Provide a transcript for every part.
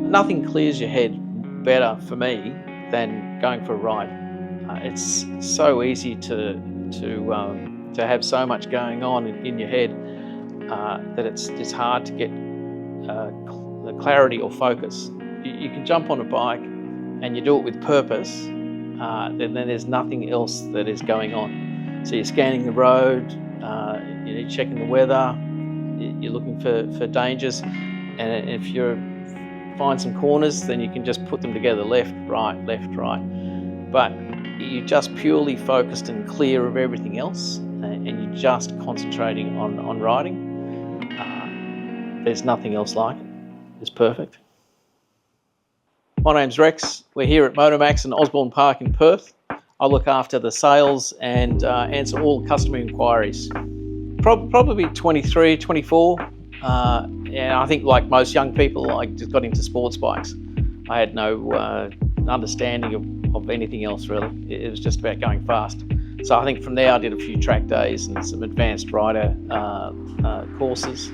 Nothing clears your head better for me than going for a ride. It's so easy to have so much going on in your head that it's hard to get the clarity or focus. You can jump on a bike and you do it with purpose, then there's nothing else that is going on. So you're scanning the road, you're checking the weather, you're looking for dangers, and if you find some corners, then you can just put them together, left, right. But you're just purely focused and clear of everything else, and you're just concentrating on riding. There's nothing else like it. It's perfect. My name's Rex. We're here at Motormax in Osborne Park in Perth. I look after the sales and answer all customer inquiries. Probably 23, 24. And I think like most young people, I just got into sports bikes. I had no understanding of anything else really. It was just about going fast. So I think from there I did a few track days and some advanced rider courses.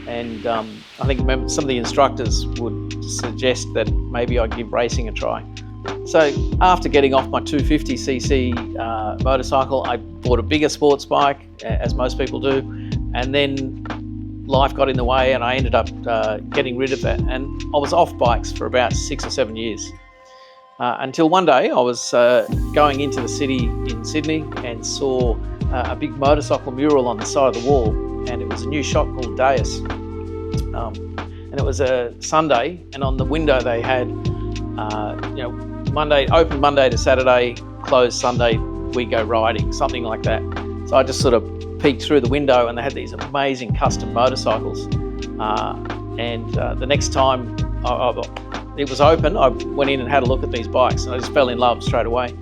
And I think some of the instructors would suggest that maybe I'd give racing a try. So after getting off my 250cc motorcycle, I bought a bigger sports bike, as most people do, and then life got in the way and I ended up getting rid of that. And I was off bikes for about 6 or 7 years. Until one day I was going into the city in Sydney and saw a big motorcycle mural on the side of the wall, and it was a new shop called Deus. And it was a Sunday, and on the window they had, Monday, open Monday to Saturday, closed Sunday, we go riding, something like that. So I just sort of peeked through the window and they had these amazing custom motorcycles. The next time it was open, I went in and had a look at these bikes and I just fell in love straight away.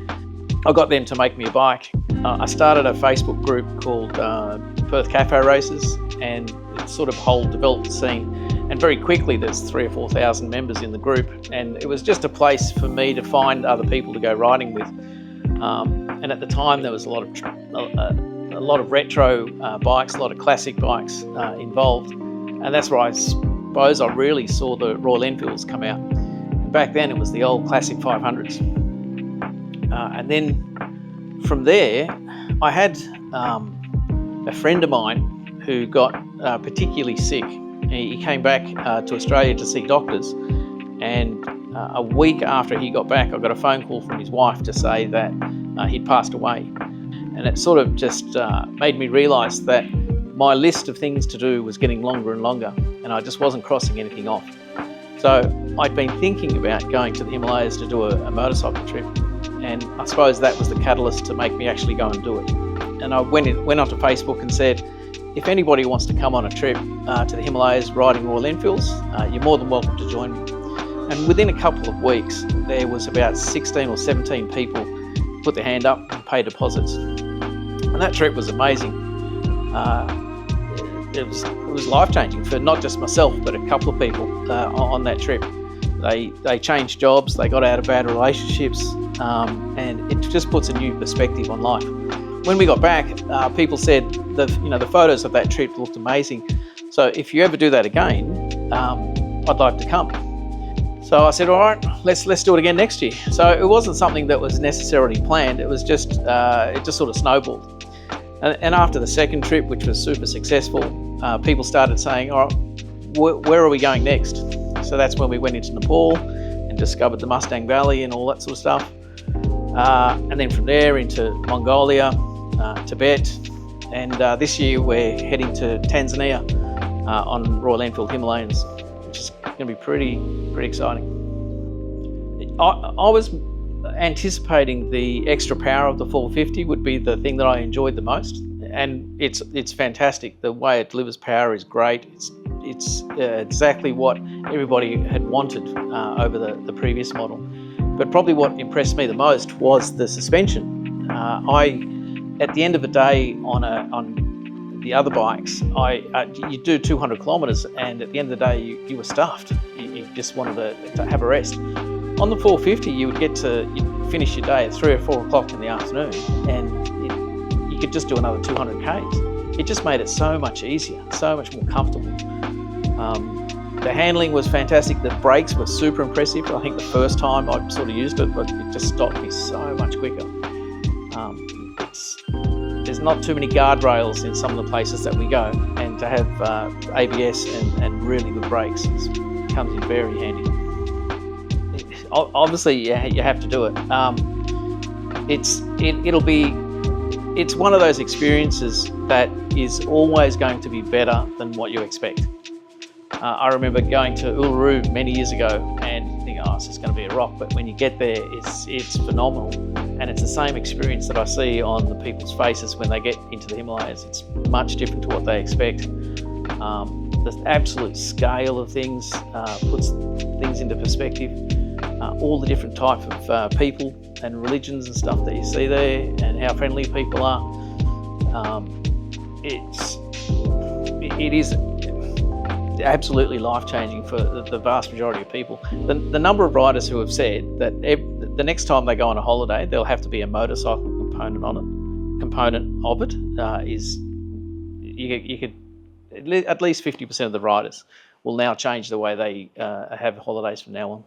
I got them to make me a bike. I started a Facebook group called Perth Cafe Races, and it's sort of whole developed scene. And very quickly there's 3,000 or 4,000 members in the group, and it was just a place for me to find other people to go riding with. And at the time there was a lot of retro bikes, a lot of classic bikes involved, and that's where I suppose I really saw the Royal Enfields come out. Back then it was the old classic 500s. And then from there I had a friend of mine who got particularly sick. He came back to Australia to see doctors, and a week after he got back I got a phone call from his wife to say that he'd passed away. And it sort of just made me realise that my list of things to do was getting longer and longer, and I just wasn't crossing anything off. So I'd been thinking about going to the Himalayas to do a motorcycle trip, and I suppose that was the catalyst to make me actually go and do it. And I went onto Facebook and said, if anybody wants to come on a trip to the Himalayas riding Royal Enfields, you're more than welcome to join me. And within a couple of weeks, there was about 16 or 17 people put their hand up and pay deposits. And that trip was amazing. It was life-changing for not just myself, but a couple of people on that trip. They changed jobs, they got out of bad relationships, and it just puts a new perspective on life. When we got back, people said the photos of that trip looked amazing. So if you ever do that again, I'd like to come. So I said, all right, let's do it again next year. So it wasn't something that was necessarily planned. It was just it just sort of snowballed. And after the second trip, which was super successful, people started saying, all right, where are we going next? So that's when we went into Nepal and discovered the Mustang Valley and all that sort of stuff. And then from there into Mongolia, Tibet, and this year we're heading to Tanzania on Royal Enfield Himalayans, which is going to be pretty exciting. I was anticipating the extra power of the 450 would be the thing that I enjoyed the most, and it's fantastic. The way it delivers power is great. It's exactly what everybody had wanted over the previous model. But probably what impressed me the most was the suspension. At the end of the day on the other bikes, you do 200 kilometres, and at the end of the day you were stuffed. You just wanted to have a rest. On the 450, you'd finish your day at 3 or 4 o'clock in the afternoon, and you could just do another 200 k's. It just made it so much easier, so much more comfortable. The handling was fantastic. The brakes were super impressive. I think the first time I sort of used it, but it just stopped me so much quicker. There's not too many guardrails in some of the places that we go, and to have ABS and really good brakes comes in very handy. Obviously, you have to do it. It's one of those experiences that is always going to be better than what you expect. I remember going to Uluru many years ago and thinking, oh, it's just going to be a rock. But when you get there, it's phenomenal. And it's the same experience that I see on the people's faces when they get into the Himalayas. It's much different to what they expect. The absolute scale of things puts things into perspective. All the different type of people and religions and stuff that you see there, and how friendly people are. It is absolutely life-changing for the vast majority of people. The number of riders who have said that the next time they go on a holiday, there'll have to be a motorcycle component of it. You could at least 50% of the riders will now change the way they have holidays from now on.